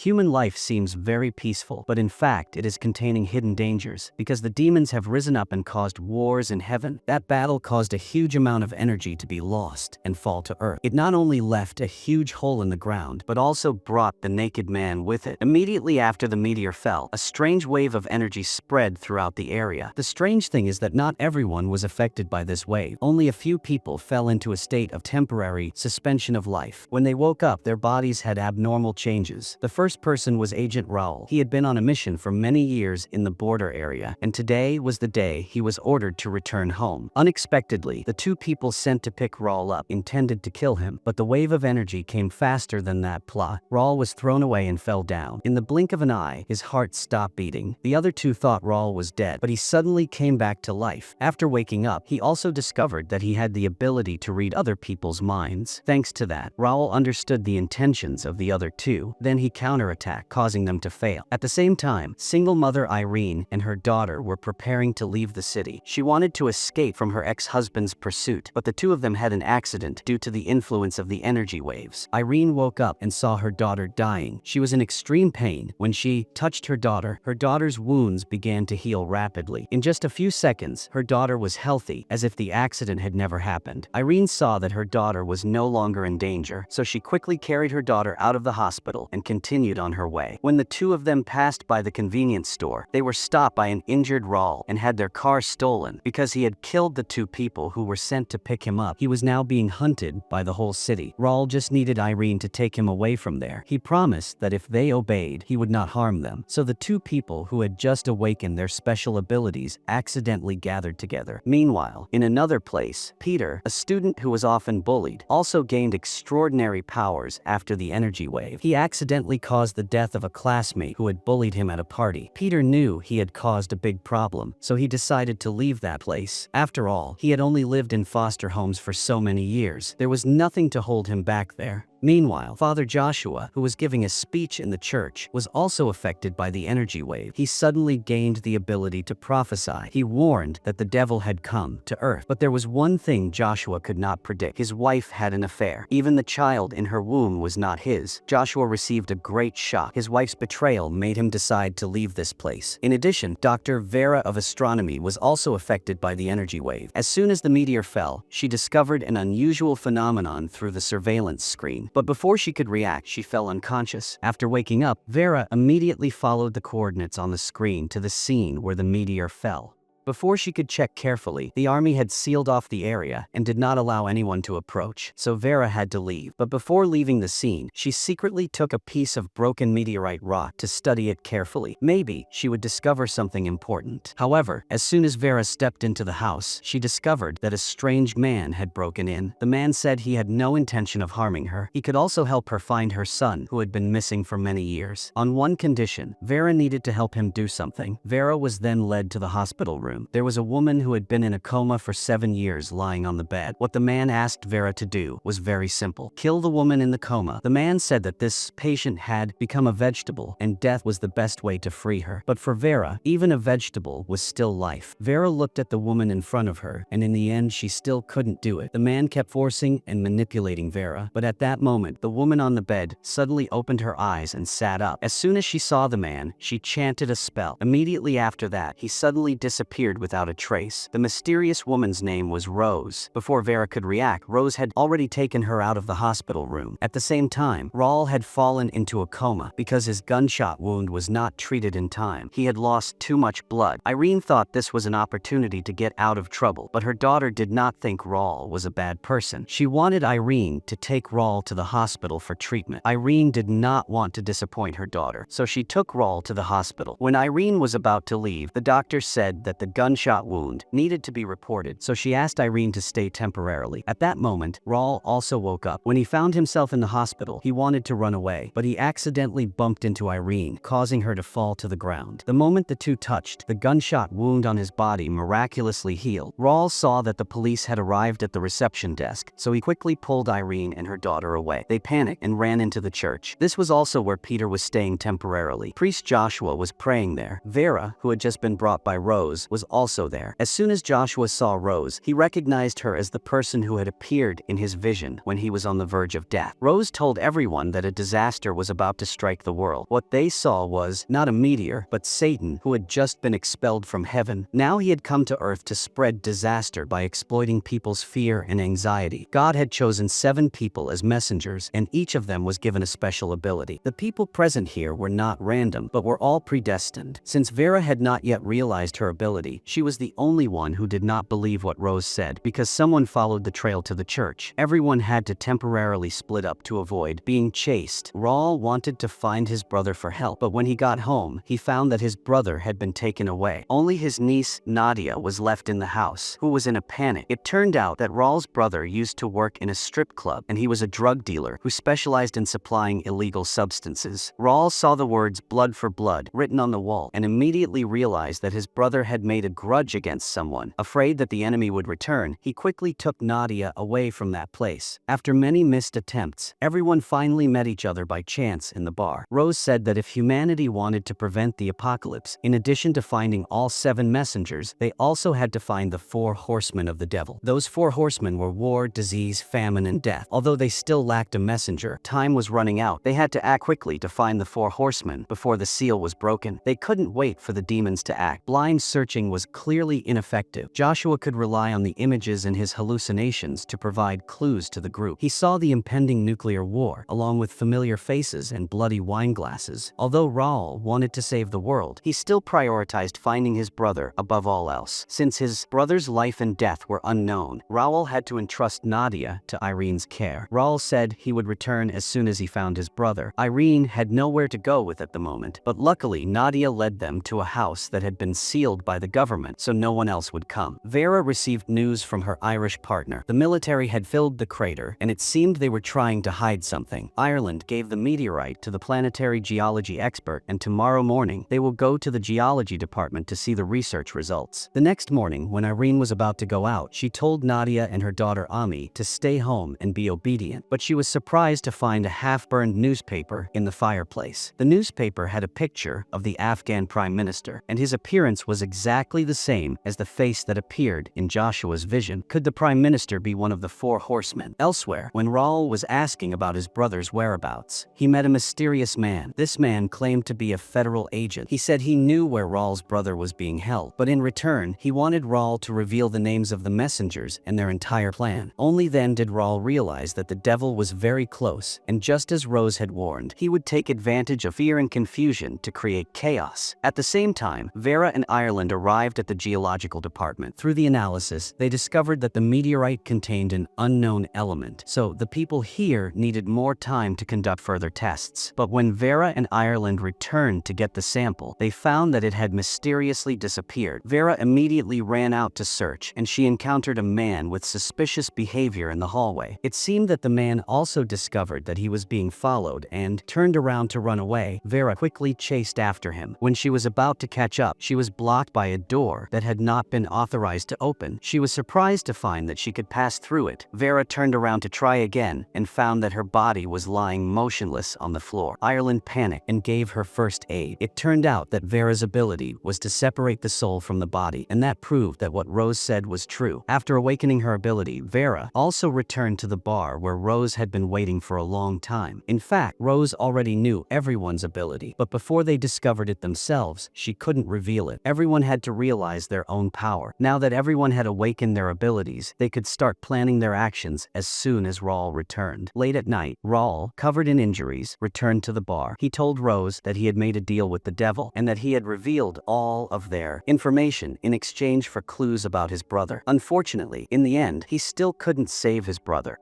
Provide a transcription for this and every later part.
Human life seems very peaceful, but in fact it is containing hidden dangers, because the demons have risen up and caused wars in heaven. That battle caused a huge amount of energy to be lost and fall to earth. It not only left a huge hole in the ground, but also brought the naked man with it. Immediately after the meteor fell, a strange wave of energy spread throughout the area. The strange thing is that not everyone was affected by this wave. Only a few people fell into a state of temporary suspension of life. When they woke up, their bodies had abnormal changes. The first person was Agent Raul. He had been on a mission for many years in the border area, and today was the day he was ordered to return home. Unexpectedly, the two people sent to pick Raul up intended to kill him, but the wave of energy came faster than that plot. Raul was thrown away and fell down. In the blink of an eye, his heart stopped beating. The other two thought Raul was dead, but he suddenly came back to life. After waking up, he also discovered that he had the ability to read other people's minds. Thanks to that, Raul understood the intentions of the other two. Then he counterattacked, causing them to fail. At the same time, single mother Irene and her daughter were preparing to leave the city. She wanted to escape from her ex-husband's pursuit, but the two of them had an accident due to the influence of the energy waves. Irene woke up and saw her daughter dying. She was in extreme pain. When she touched her daughter's wounds began to heal rapidly. In just a few seconds, her daughter was healthy, as if the accident had never happened. Irene saw that her daughter was no longer in danger, so she quickly carried her daughter out of the hospital and continued on her way. When the two of them passed by the convenience store, they were stopped by an injured Raul and had their car stolen. Because he had killed the two people who were sent to pick him up, he was now being hunted by the whole city. Raul just needed Irene to take him away from there. He promised that if they obeyed, he would not harm them. So the two people who had just awakened their special abilities accidentally gathered together. Meanwhile, in another place, Peter, a student who was often bullied, also gained extraordinary powers after the energy wave. He accidentally caused the death of a classmate who had bullied him at a party. Peter knew he had caused a big problem, so he decided to leave that place. After all, he had only lived in foster homes for so many years. There was nothing to hold him back there. Meanwhile, Father Joshua, who was giving a speech in the church, was also affected by the energy wave. He suddenly gained the ability to prophesy. He warned that the devil had come to earth. But there was one thing Joshua could not predict. His wife had an affair. Even the child in her womb was not his. Joshua received a great shock. His wife's betrayal made him decide to leave this place. In addition, Dr. Vera of astronomy was also affected by the energy wave. As soon as the meteor fell, she discovered an unusual phenomenon through the surveillance screen. But before she could react, she fell unconscious. After waking up, Vera immediately followed the coordinates on the screen to the scene where the meteor fell. Before she could check carefully, the army had sealed off the area and did not allow anyone to approach, so Vera had to leave. But before leaving the scene, she secretly took a piece of broken meteorite rock to study it carefully. Maybe she would discover something important. However, as soon as Vera stepped into the house, she discovered that a strange man had broken in. The man said he had no intention of harming her. He could also help her find her son, who had been missing for many years. On one condition, Vera needed to help him do something. Vera was then led to the hospital room. There was a woman who had been in a coma for 7 years lying on the bed. What the man asked Vera to do was very simple. Kill the woman in the coma. The man said that this patient had become a vegetable and death was the best way to free her. But for Vera, even a vegetable was still life. Vera looked at the woman in front of her, and in the end she still couldn't do it. The man kept forcing and manipulating Vera, but at that moment, the woman on the bed suddenly opened her eyes and sat up. As soon as she saw the man, she chanted a spell. Immediately after that, he suddenly disappeared without a trace. The mysterious woman's name was Rose. Before Vera could react, Rose had already taken her out of the hospital room. At the same time, Raul had fallen into a coma because his gunshot wound was not treated in time. He had lost too much blood. Irene thought this was an opportunity to get out of trouble, but her daughter did not think Raul was a bad person. She wanted Irene to take Raul to the hospital for treatment. Irene did not want to disappoint her daughter, so she took Raul to the hospital. When Irene was about to leave, the doctor said that the gunshot wound needed to be reported, so she asked Irene to stay temporarily. At that moment, Raul also woke up. When he found himself in the hospital, he wanted to run away, but he accidentally bumped into Irene, causing her to fall to the ground. The moment the two touched, the gunshot wound on his body miraculously healed. Raul saw that the police had arrived at the reception desk, so he quickly pulled Irene and her daughter away. They panicked and ran into the church. This was also where Peter was staying temporarily. Priest Joshua was praying there. Vera, who had just been brought by Rose, was was also there. As soon as Joshua saw Rose, he recognized her as the person who had appeared in his vision when he was on the verge of death. Rose told everyone that a disaster was about to strike the world. What they saw was not a meteor, but Satan, who had just been expelled from heaven. Now he had come to earth to spread disaster by exploiting people's fear and anxiety. God had chosen 7 people as messengers, and each of them was given a special ability. The people present here were not random, but were all predestined. Since Vera had not yet realized her ability, she was the only one who did not believe what Rose said, because someone followed the trail to the church. Everyone had to temporarily split up to avoid being chased. Raul wanted to find his brother for help, but when he got home, he found that his brother had been taken away. Only his niece, Nadia, was left in the house, who was in a panic. It turned out that Raul's brother used to work in a strip club, and he was a drug dealer who specialized in supplying illegal substances. Raul saw the words "blood for blood" written on the wall and immediately realized that his brother had made a grudge against someone. Afraid that the enemy would return, he quickly took Nadia away from that place. After many missed attempts, everyone finally met each other by chance in the bar. Rose said that if humanity wanted to prevent the apocalypse, in addition to finding all 7 messengers, they also had to find the 4 horsemen of the devil. Those 4 horsemen were war, disease, famine, and death. Although they still lacked a messenger, time was running out. They had to act quickly to find the 4 horsemen before the seal was broken. They couldn't wait for the demons to act. Blind searching was clearly ineffective. Joshua could rely on the images in his hallucinations to provide clues to the group. He saw the impending nuclear war, along with familiar faces and bloody wine glasses. Although Raul wanted to save the world, he still prioritized finding his brother above all else. Since his brother's life and death were unknown, Raul had to entrust Nadia to Irene's care. Raul said he would return as soon as he found his brother. Irene had nowhere to go with at the moment, but luckily Nadia led them to a house that had been sealed by the government so no one else would come. Vera received news from her Irish partner. The military had filled the crater, and it seemed they were trying to hide something. Ireland gave the meteorite to the planetary geology expert, and tomorrow morning they will go to the geology department to see the research results. The next morning, when Irene was about to go out, she told Nadia and her daughter Ami to stay home and be obedient, but she was surprised to find a half-burned newspaper in the fireplace. The newspaper had a picture of the Afghan Prime Minister, and his appearance was exactly the same as the face that appeared in Joshua's vision. Could the Prime Minister be one of the 4 horsemen? Elsewhere, when Raul was asking about his brother's whereabouts, he met a mysterious man. This man claimed to be a federal agent. He said he knew where Raul's brother was being held, but in return, he wanted Raul to reveal the names of the messengers and their entire plan. Only then did Raul realize that the devil was very close, and just as Rose had warned, he would take advantage of fear and confusion to create chaos. At the same time, Vera and Ireland arrived at the geological department. Through the analysis, they discovered that the meteorite contained an unknown element, so the people here needed more time to conduct further tests. But when Vera and Ireland returned to get the sample, they found that it had mysteriously disappeared. Vera immediately ran out to search, and she encountered a man with suspicious behavior in the hallway. It seemed that the man also discovered that he was being followed and turned around to run away. Vera quickly chased after him. When she was about to catch up, she was blocked by a door that had not been authorized to open. She was surprised to find that she could pass through it. Vera turned around to try again and found that her body was lying motionless on the floor. Ireland panicked and gave her first aid. It turned out that Vera's ability was to separate the soul from the body, and that proved that what Rose said was true. After awakening her ability, Vera also returned to the bar where Rose had been waiting for a long time. In fact, Rose already knew everyone's ability, but before they discovered it themselves, she couldn't reveal it. Everyone had to realize their own power. Now that everyone had awakened their abilities, they could start planning their actions as soon as Raul returned. Late at night, Raul, covered in injuries, returned to the bar. He told Rose that he had made a deal with the devil and that he had revealed all of their information in exchange for clues about his brother. Unfortunately, in the end, he still couldn't save his brother.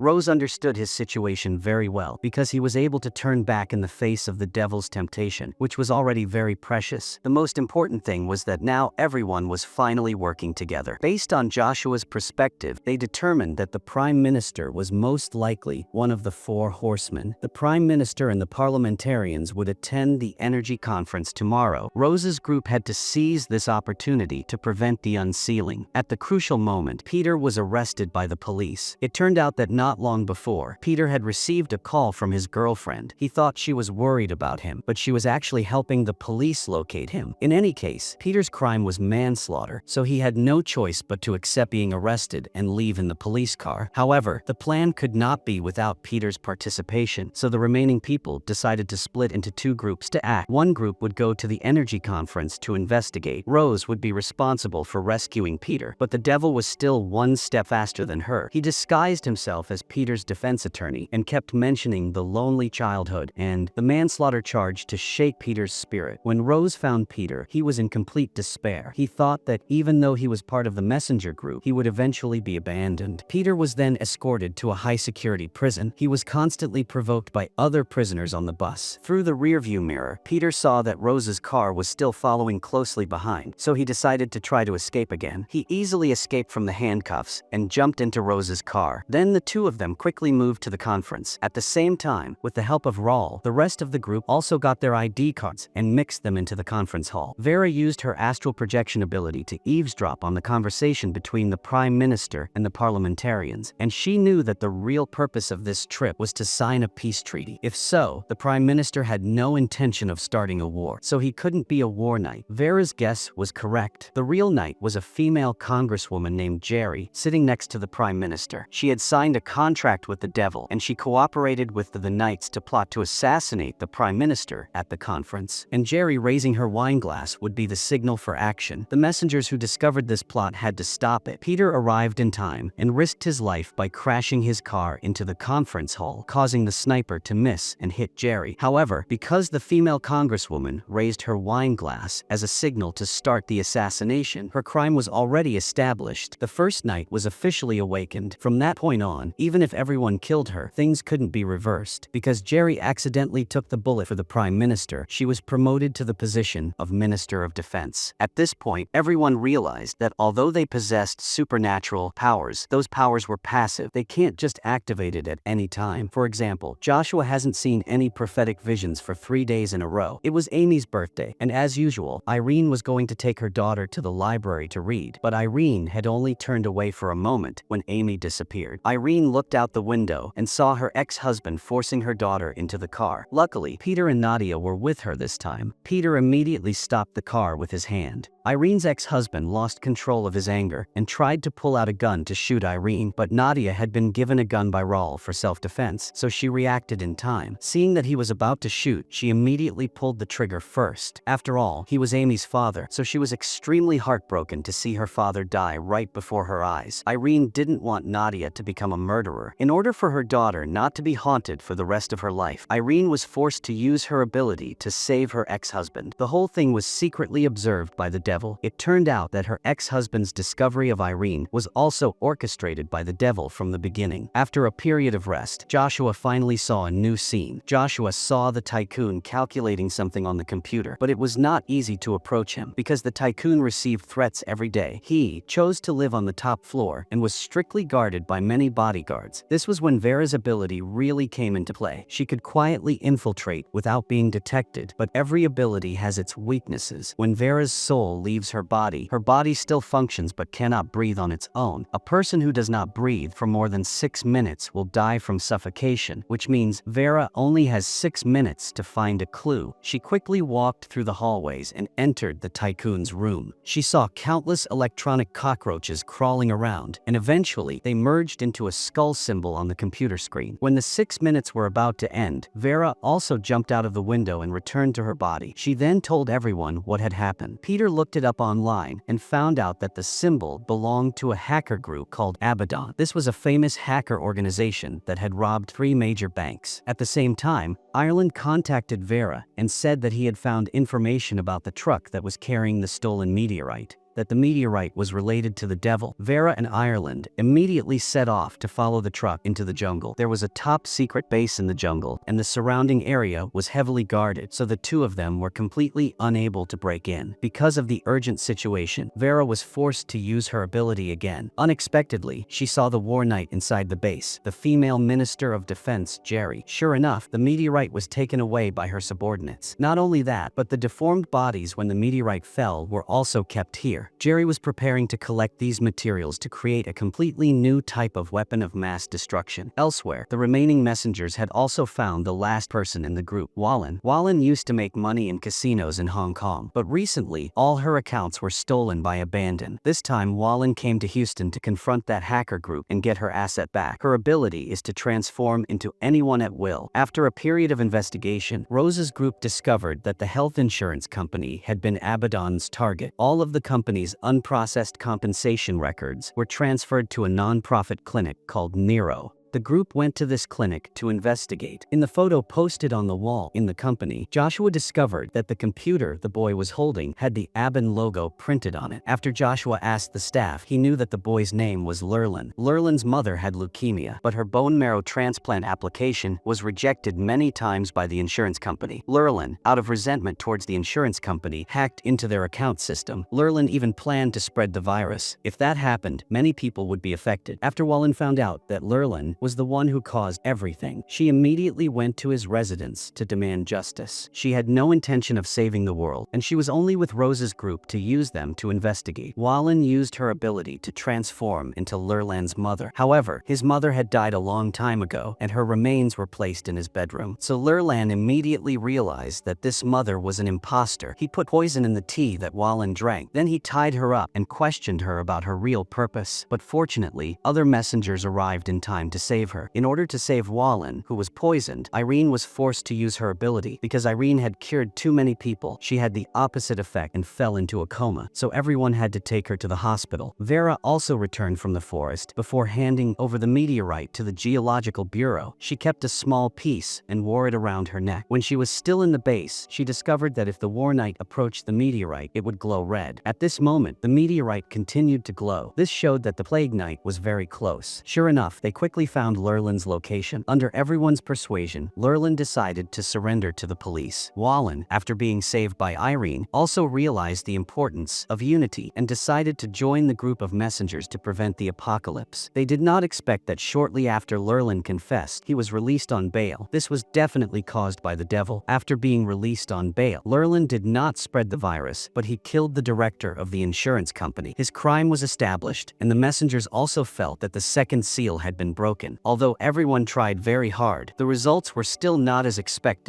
Rose understood his situation very well because he was able to turn back in the face of the devil's temptation, which was already very precious. The most important thing was that now everyone was finally working together. Based on Joshua's perspective, they determined that the Prime Minister was most likely one of the 4 horsemen. The Prime Minister and the parliamentarians would attend the energy conference tomorrow. Rose's group had to seize this opportunity to prevent the unsealing. At the crucial moment, Peter was arrested by the police. It turned out that not not long before, Peter had received a call from his girlfriend. He thought she was worried about him, but she was actually helping the police locate him. In any case, Peter's crime was manslaughter, so he had no choice but to accept being arrested and leave in the police car. However, the plan could not be without Peter's participation, so the remaining people decided to split into two groups to act. One group would go to the energy conference to investigate. Rose would be responsible for rescuing Peter, but the devil was still one step faster than her. He disguised himself as Peter's defense attorney and kept mentioning the lonely childhood and the manslaughter charge to shake Peter's spirit. When Rose found Peter, he was in complete despair. He thought that even though he was part of the messenger group, he would eventually be abandoned. Peter was then escorted to a high-security prison. He was constantly provoked by other prisoners on the bus. Through the rearview mirror, Peter saw that Rose's car was still following closely behind, so he decided to try to escape again. He easily escaped from the handcuffs and jumped into Rose's car. Then the two of them quickly moved to the conference. At the same time, with the help of Raul, the rest of the group also got their ID cards and mixed them into the conference hall. Vera used her astral projection ability to eavesdrop on the conversation between the Prime Minister and the parliamentarians, and she knew that the real purpose of this trip was to sign a peace treaty. If so, the Prime Minister had no intention of starting a war, so he couldn't be a war knight. Vera's guess was correct. The real knight was a female congresswoman named Jerry, sitting next to the Prime Minister. She had signed a contract with the devil, and she cooperated with the knights to plot to assassinate the Prime Minister at the conference. And Jerry raising her wine glass would be the signal for action. The messengers who discovered this plot had to stop it. Peter arrived in time and risked his life by crashing his car into the conference hall, causing the sniper to miss and hit Jerry. However, because the female congresswoman raised her wine glass as a signal to start the assassination, her crime was already established. The first knight was officially awakened. From that point on, even if everyone killed her, things couldn't be reversed. Because Jerry accidentally took the bullet for the Prime Minister, she was promoted to the position of Minister of Defense. At this point, everyone realized that although they possessed supernatural powers, those powers were passive. They can't just activate it at any time. For example, Joshua hasn't seen any prophetic visions for 3 days in a row. It was Amy's birthday, and as usual, Irene was going to take her daughter to the library to read, but Irene had only turned away for a moment when Amy disappeared. Irene looked out the window and saw her ex-husband forcing her daughter into the car. Luckily, Peter and Nadia were with her this time. Peter immediately stopped the car with his hand. Irene's ex-husband lost control of his anger and tried to pull out a gun to shoot Irene, but Nadia had been given a gun by Raul for self-defense, so she reacted in time. Seeing that he was about to shoot, she immediately pulled the trigger first. After all, he was Amy's father, so she was extremely heartbroken to see her father die right before her eyes. Irene didn't want Nadia to become a murderer. In order for her daughter not to be haunted for the rest of her life, Irene was forced to use her ability to save her ex-husband. The whole thing was secretly observed by the devil. It turned out that her ex-husband's discovery of Irene was also orchestrated by the devil from the beginning. After a period of rest, Joshua finally saw a new scene. Joshua saw the tycoon calculating something on the computer, but it was not easy to approach him because the tycoon received threats every day. He chose to live on the top floor and was strictly guarded by many bodyguards. This was when Vera's ability really came into play. She could quietly infiltrate without being detected, but every ability has its weaknesses. When Vera's soul leaves her body still functions but cannot breathe on its own. A person who does not breathe for more than 6 minutes will die from suffocation, which means Vera only has 6 minutes to find a clue. She quickly walked through the hallways and entered the tycoon's room. She saw countless electronic cockroaches crawling around, and eventually they merged into a skull symbol on the computer screen. When the 6 minutes were about to end, Vera also jumped out of the window and returned to her body. She then told everyone what had happened. Peter looked it up online and found out that the symbol belonged to a hacker group called Abaddon. This was a famous hacker organization that had robbed 3 major banks. At the same time, Ireland contacted Vera and said that he had found information about the truck that was carrying the stolen meteorite, that the meteorite was related to the devil. Vera and Ireland immediately set off to follow the truck into the jungle. There was a top-secret base in the jungle, and the surrounding area was heavily guarded, so the two of them were completely unable to break in. Because of the urgent situation, Vera was forced to use her ability again. Unexpectedly, she saw the war knight inside the base, the female Minister of Defense, Jerry. Sure enough, the meteorite was taken away by her subordinates. Not only that, but the deformed bodies when the meteorite fell were also kept here. fire. Jerry was preparing to collect these materials to create a completely new type of weapon of mass destruction. Elsewhere, the remaining messengers had also found the last person in the group, Wallen. Wallen used to make money in casinos in Hong Kong, but recently, all her accounts were stolen by Abandon. This time, Wallen came to Houston to confront that hacker group and get her asset back. Her ability is to transform into anyone at will. After a period of investigation, Rose's group discovered that the health insurance company had been Abaddon's target. All of the company's unprocessed compensation records were transferred to a non-profit clinic called Nero. The group went to this clinic to investigate. In the photo posted on the wall in the company, Joshua discovered that the computer the boy was holding had the Aben logo printed on it. After Joshua asked the staff, he knew that the boy's name was Lurlin. Lurlin's mother had leukemia, but her bone marrow transplant application was rejected many times by the insurance company. Lurlin, out of resentment towards the insurance company, hacked into their account system. Lurlin even planned to spread the virus. If that happened, many people would be affected. After Wallen found out that Lurlin was the one who caused everything, she immediately went to his residence to demand justice. She had no intention of saving the world, and she was only with Rose's group to use them to investigate. Wallen used her ability to transform into Lurlan's mother. However, his mother had died a long time ago, and her remains were placed in his bedroom. So Lurlan immediately realized that this mother was an imposter. He put poison in the tea that Wallen drank. Then he tied her up and questioned her about her real purpose. But fortunately, other messengers arrived in time to save her. In order to save Wallen, who was poisoned, Irene was forced to use her ability. Because Irene had cured too many people, she had the opposite effect and fell into a coma, so everyone had to take her to the hospital. Vera also returned from the forest before handing over the meteorite to the Geological Bureau. She kept a small piece and wore it around her neck. When she was still in the base, she discovered that if the War Knight approached the meteorite, it would glow red. At this moment, the meteorite continued to glow. This showed that the Plague Knight was very close. Sure enough, they quickly found Lurlin's location. Under everyone's persuasion, Lurlin decided to surrender to the police. Wallen, after being saved by Irene, also realized the importance of unity and decided to join the group of messengers to prevent the apocalypse. They did not expect that shortly after Lurlin confessed, he was released on bail. This was definitely caused by the devil. After being released on bail, Lurlin did not spread the virus, but he killed the director of the insurance company. His crime was established, and the messengers also felt that the second seal had been broken. Although everyone tried very hard, the results were still not as expected.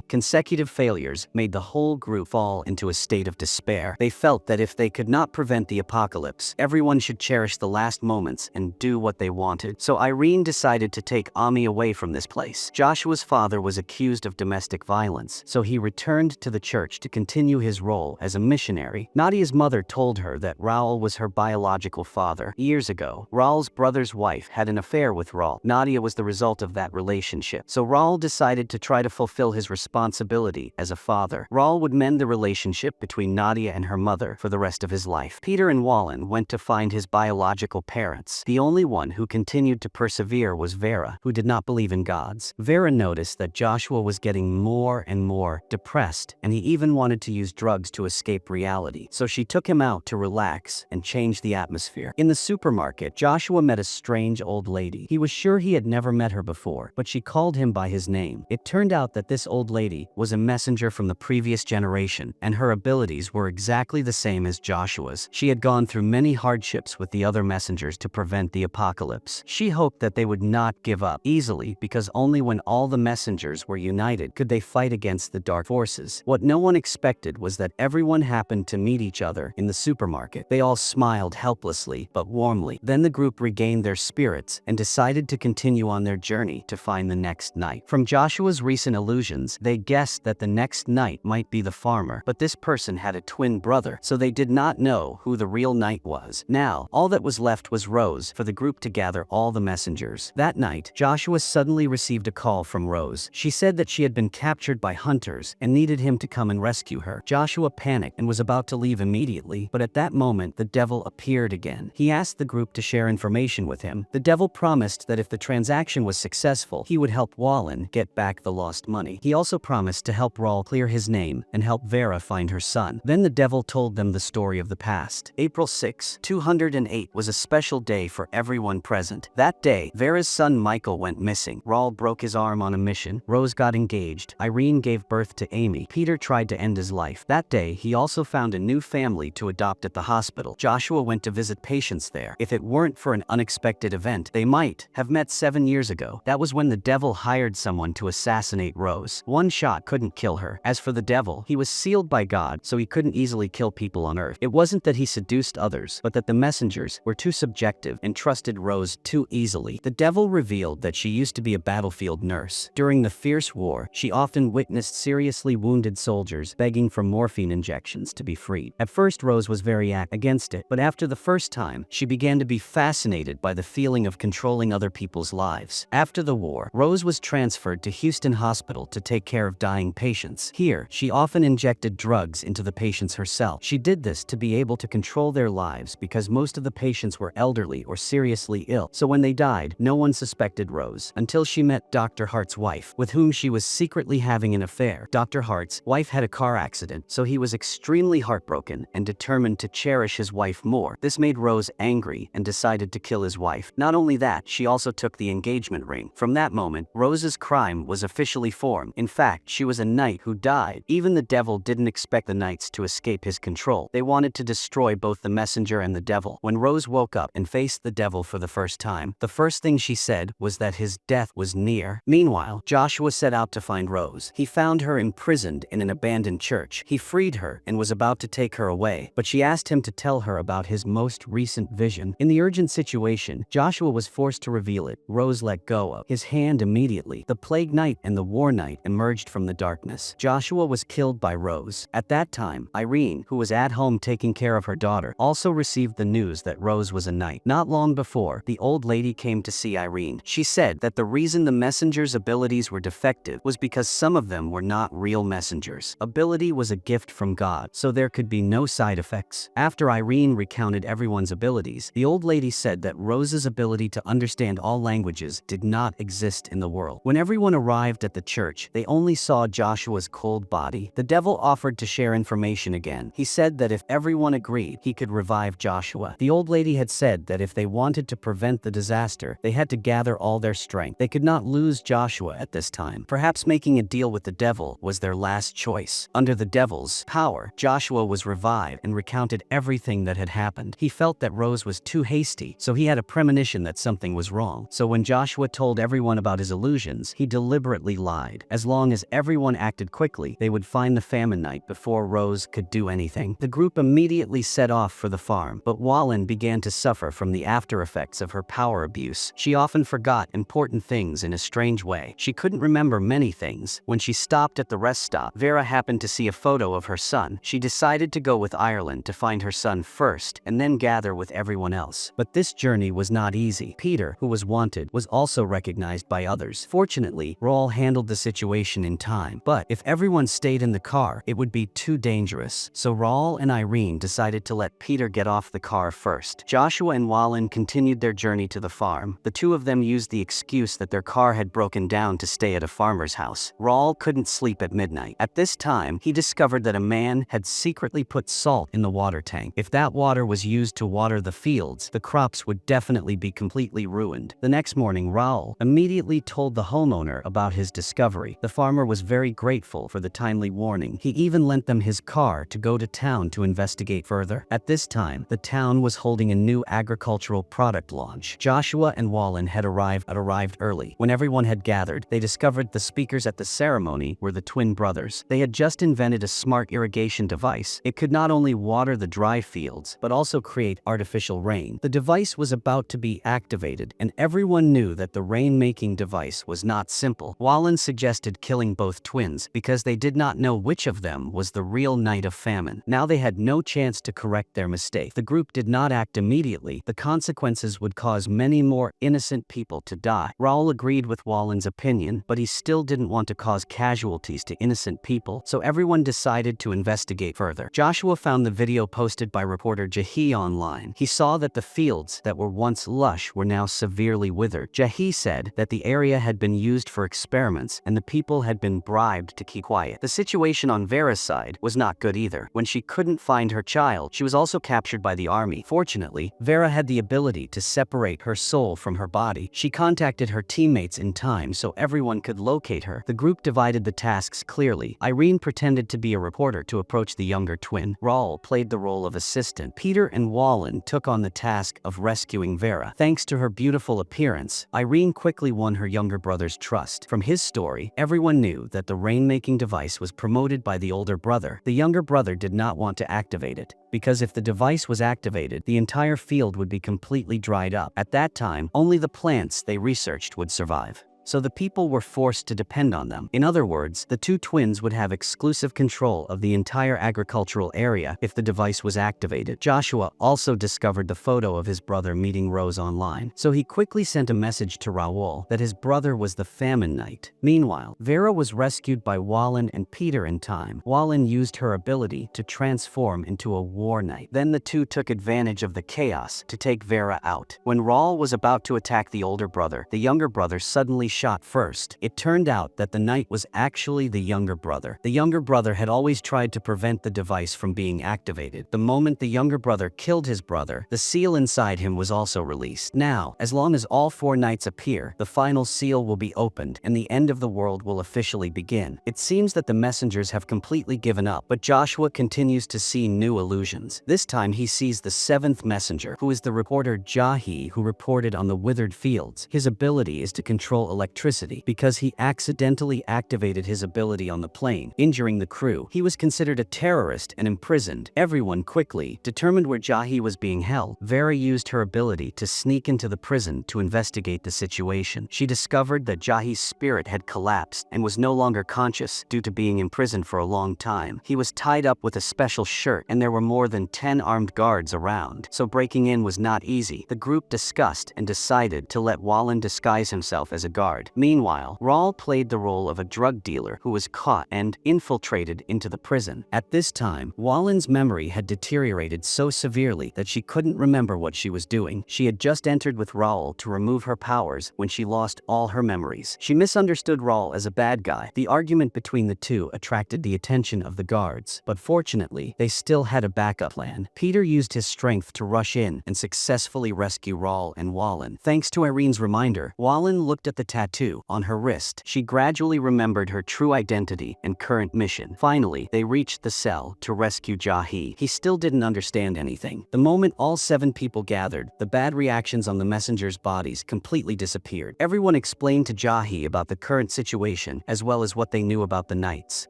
Consecutive failures made the whole group fall into a state of despair. They felt that if they could not prevent the apocalypse, everyone should cherish the last moments and do what they wanted. So Irene decided to take Ami away from this place. Joshua's father was accused of domestic violence, so he returned to the church to continue his role as a missionary. Nadia's mother told her that Raul was her biological father. Years ago, Raul's brother's wife had an affair with Raul. Nadia was the result of that relationship, so Raul decided to try to fulfill his responsibility as a father. Raul would mend the relationship between Nadia and her mother for the rest of his life. Peter and Wallen went to find his biological parents. The only one who continued to persevere was Vera, who did not believe in gods. Vera noticed that Joshua was getting more and more depressed, and he even wanted to use drugs to escape reality. So she took him out to relax and change the atmosphere. In the supermarket, Joshua met a strange old lady. He was sure he had never met her before, but she called him by his name. It turned out that this old lady was a messenger from the previous generation, and her abilities were exactly the same as Joshua's. She had gone through many hardships with the other messengers to prevent the apocalypse. She hoped that they would not give up easily, because only when all the messengers were united could they fight against the dark forces. What no one expected was that everyone happened to meet each other in the supermarket. They all smiled helplessly but warmly. Then the group regained their spirits and decided to continue on their journey to find the next knight. From Joshua's recent illusions, they guessed that the next knight might be the farmer, but this person had a twin brother, so they did not know who the real knight was. Now, all that was left was Rose for the group to gather all the messengers. That night, Joshua suddenly received a call from Rose. She said that she had been captured by hunters and needed him to come and rescue her. Joshua panicked and was about to leave immediately, but at that moment, the devil appeared again. He asked the group to share information with him. The devil promised that if the transaction was successful, he would help Wallen get back the lost money. He also promised to help Raul clear his name and help Vera find her son. Then the devil told them the story of the past. April 6, 208 was a special day for everyone present. That day, Vera's son Michael went missing. Raul broke his arm on a mission. Rose got engaged. Irene gave birth to Amy. Peter tried to end his life. That day, he also found a new family to adopt at the hospital. Joshua went to visit patients there. If it weren't for an unexpected event, they might have met 7 years ago. That was when the devil hired someone to assassinate Rose. One shot couldn't kill her. As for the devil, he was sealed by God, so he couldn't easily kill people on earth. It wasn't that he seduced others, but that the messengers were too subjective and trusted Rose too easily. The devil revealed that she used to be a battlefield nurse. During the fierce war, she often witnessed seriously wounded soldiers begging for morphine injections to be freed. At first, Rose was very against it, but after the first time, she began to be fascinated by the feeling of controlling other people's lives. After the war, Rose was transferred to Houston Hospital to take care of dying patients. Here, she often injected drugs into the patients herself. She did this to be able to control their lives because most of the patients were elderly or seriously ill. So when they died, no one suspected Rose until she met Dr. Hart's wife, with whom she was secretly having an affair. Dr. Hart's wife had a car accident, so he was extremely heartbroken and determined to cherish his wife more. This made Rose angry and decided to kill his wife. Not only that, she also took the engagement ring. From that moment, Rose's crime was officially formed. In fact, she was a knight who died. Even the devil didn't expect the knights to escape his control. They wanted to destroy both the messenger and the devil. When Rose woke up and faced the devil for the first time, the first thing she said was that his death was near. Meanwhile, Joshua set out to find Rose. He found her imprisoned in an abandoned church. He freed her and was about to take her away, but she asked him to tell her about his most recent vision. In the urgent situation, Joshua was forced to reveal it. Rose let go of his hand immediately. The plague knight and the war knight emerged from the darkness. Joshua was killed by Rose. At that time, Irene, who was at home taking care of her daughter, also received the news that Rose was a knight. Not long before, the old lady came to see Irene. She said that the reason the messenger's abilities were defective was because some of them were not real messengers. Ability was a gift from God, so there could be no side effects. After Irene recounted everyone's abilities, the old lady said that Rose's ability to understand all languages did not exist in the world. When everyone arrived at the church, they only saw Joshua's cold body. The devil offered to share information again. He said that if everyone agreed, he could revive Joshua. The old lady had said that if they wanted to prevent the disaster, they had to gather all their strength. They could not lose Joshua at this time. Perhaps making a deal with the devil was their last choice. Under the devil's power, Joshua was revived and recounted everything that had happened. He felt that Rose was too hasty, so he had a premonition that something was wrong. So when Joshua told everyone about his illusions, he deliberately lied. As long as everyone acted quickly, they would find the famine knight before Rose could do anything. The group immediately set off for the farm, but Wallen began to suffer from the after effects of her power abuse. She often forgot important things in a strange way. She couldn't remember many things. When she stopped at the rest stop, Vera happened to see a photo of her son. She decided to go with Ireland to find her son first and then gather with everyone else. But this journey was not easy. Peter, who was wanted, was also recognized by others. Fortunately, Raul handled the situation in time, but if everyone stayed in the car, it would be too dangerous. So Raul and Irene decided to let Peter get off the car first. Joshua and Wallen continued their journey to the farm. The two of them used the excuse that their car had broken down to stay at a farmer's house. Raul couldn't sleep at midnight. At this time, he discovered that a man had secretly put salt in the water tank. If that water was used to water the fields, the crops would definitely be completely ruined. The next morning, Raul immediately told the homeowner about his discovery. The farmer was very grateful for the timely warning. He even lent them his car to go to town to investigate further. At this time, the town was holding a new agricultural product launch. Joshua and Wallen had arrived early. When everyone had gathered, they discovered the speakers at the ceremony were the twin brothers. They had just invented a smart irrigation device. It could not only water the dry fields, but also create artificial rain. The device was about to be activated, and everyone knew that the rain-making device was not simple. Wallen suggested killing both twins because they did not know which of them was the real knight of famine. Now they had no chance to correct their mistake. The group did not act immediately. The consequences would cause many more innocent people to die. Raul agreed with Wallen's opinion, but he still didn't want to cause casualties to innocent people, so everyone decided to investigate further. Joshua found the video posted by reporter Jahi online. He saw that the fields that were once lush were now severely severely withered. Jahi said that the area had been used for experiments and the people had been bribed to keep quiet. The situation on Vera's side was not good either. When she couldn't find her child, she was also captured by the army. Fortunately, Vera had the ability to separate her soul from her body. She contacted her teammates in time so everyone could locate her. The group divided the tasks clearly. Irene pretended to be a reporter to approach the younger twin. Raul played the role of assistant. Peter and Wallen took on the task of rescuing Vera. Thanks to her beautiful appearance, Irene quickly won her younger brother's trust. From his story, everyone knew that the rainmaking device was promoted by the older brother. The younger brother did not want to activate it, because if the device was activated, the entire field would be completely dried up. At that time, only the plants they researched would survive. So the people were forced to depend on them. In other words, the two twins would have exclusive control of the entire agricultural area if the device was activated. Joshua also discovered the photo of his brother meeting Rose online, so he quickly sent a message to Raul that his brother was the famine knight. Meanwhile, Vera was rescued by Wallen and Peter in time. Wallen used her ability to transform into a war knight. Then the two took advantage of the chaos to take Vera out. When Raul was about to attack the older brother, the younger brother suddenly shot first. It turned out that the knight was actually the younger brother. The younger brother had always tried to prevent the device from being activated. The moment the younger brother killed his brother, the seal inside him was also released. Now, as long as all four knights appear, the final seal will be opened and the end of the world will officially begin. It seems that the messengers have completely given up, but Joshua continues to see new illusions. This time he sees the seventh messenger, who is the reporter Jahi, who reported on the withered fields. His ability is to control electricity because he accidentally activated his ability on the plane, injuring the crew. He was considered a terrorist and imprisoned. Everyone quickly determined where Jahi was being held. Vera used her ability to sneak into the prison to investigate the situation. She discovered that Jahi's spirit had collapsed and was no longer conscious due to being imprisoned for a long time. He was tied up with a special shirt and there were more than 10 armed guards around, so breaking in was not easy. The group discussed and decided to let Wallen disguise himself as a guard. Meanwhile, Raul played the role of a drug dealer who was caught and infiltrated into the prison. At this time, Wallen's memory had deteriorated so severely that she couldn't remember what she was doing. She had just entered with Raul to remove her powers when she lost all her memories. She misunderstood Raul as a bad guy. The argument between the two attracted the attention of the guards, but fortunately, they still had a backup plan. Peter used his strength to rush in and successfully rescue Raul and Wallen. Thanks to Irene's reminder, Wallen looked at the tattoo on her wrist. She gradually remembered her true identity and current mission. Finally, they reached the cell to rescue Jahi. He still didn't understand anything. The moment all 7 people gathered, the bad reactions on the messengers' bodies completely disappeared. Everyone explained to Jahi about the current situation as well as what they knew about the knights.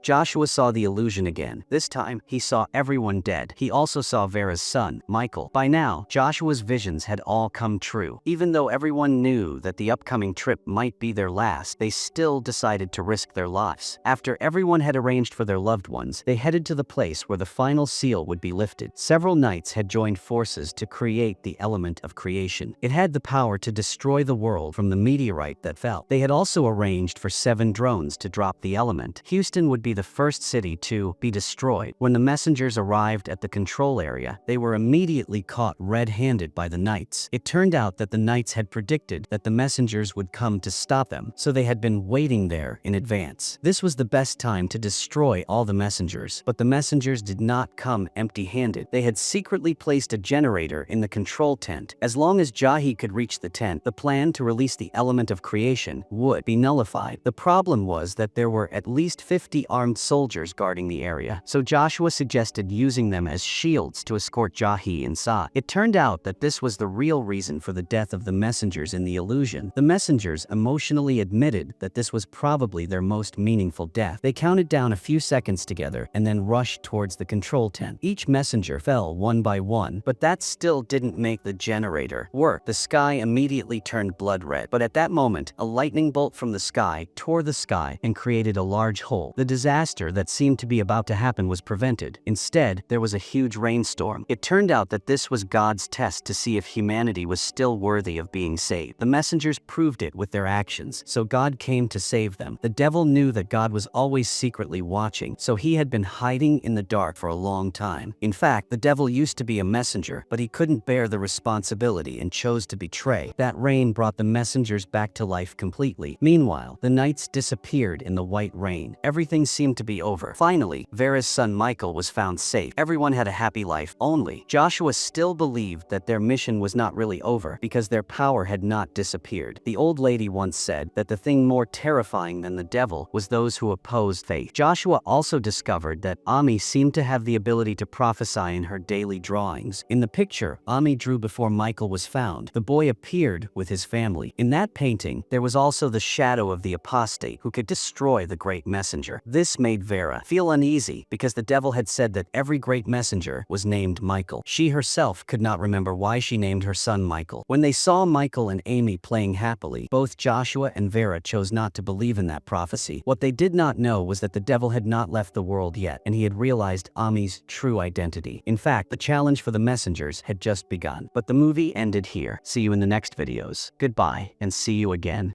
Joshua saw the illusion again. This time, he saw everyone dead. He also saw Vera's son, Michael. By now, Joshua's visions had all come true. Even though everyone knew that the upcoming trip might be their last, they still decided to risk their lives. After everyone had arranged for their loved ones, they headed to the place where the final seal would be lifted. Several knights had joined forces to create the element of creation. It had the power to destroy the world from the meteorite that fell. They had also arranged for 7 drones to drop the element. Houston would be the first city to be destroyed. When the messengers arrived at the control area, they were immediately caught red-handed by the knights. It turned out that the knights had predicted that the messengers would come to stop them, so they had been waiting there in advance. This was the best time to destroy all the messengers, but the messengers did not come empty-handed. They had secretly placed a generator in the control tent. As long as Jahi could reach the tent, the plan to release the element of creation would be nullified. The problem was that there were at least 50 armed soldiers guarding the area, so Joshua suggested using them as shields to escort Jahi inside. It turned out that this was the real reason for the death of the messengers in the illusion. The messengers emotionally admitted that this was probably their most meaningful death. They counted down a few seconds together and then rushed towards the control tent. Each messenger fell one by one, but that still didn't make the generator work. The sky immediately turned blood red, but at that moment, a lightning bolt from the sky tore the sky and created a large hole. The disaster that seemed to be about to happen was prevented. Instead, there was a huge rainstorm. It turned out that this was God's test to see if humanity was still worthy of being saved. The messengers proved it with their actions. actions, so God came to save them. The devil knew that God was always secretly watching, so he had been hiding in the dark for a long time. In fact, the devil used to be a messenger, but he couldn't bear the responsibility and chose to betray. That rain brought the messengers back to life completely. Meanwhile, the knights disappeared in the white rain. Everything seemed to be over. Finally, Vera's son Michael was found safe. Everyone had a happy life. Only Joshua still believed that their mission was not really over because their power had not disappeared. The old lady once said that the thing more terrifying than the devil was those who opposed faith. Joshua also discovered that Ami seemed to have the ability to prophesy in her daily drawings. In the picture Ami drew before Michael was found, the boy appeared with his family. In that painting, there was also the shadow of the apostate who could destroy the great messenger. This made Vera feel uneasy because the devil had said that every great messenger was named Michael. She herself could not remember why she named her son Michael. When they saw Michael and Amy playing happily, both Joshua and Vera chose not to believe in that prophecy. What they did not know was that the devil had not left the world yet, and he had realized Ami's true identity. In fact, the challenge for the messengers had just begun. But the movie ended here. See you in the next videos. Goodbye, and see you again.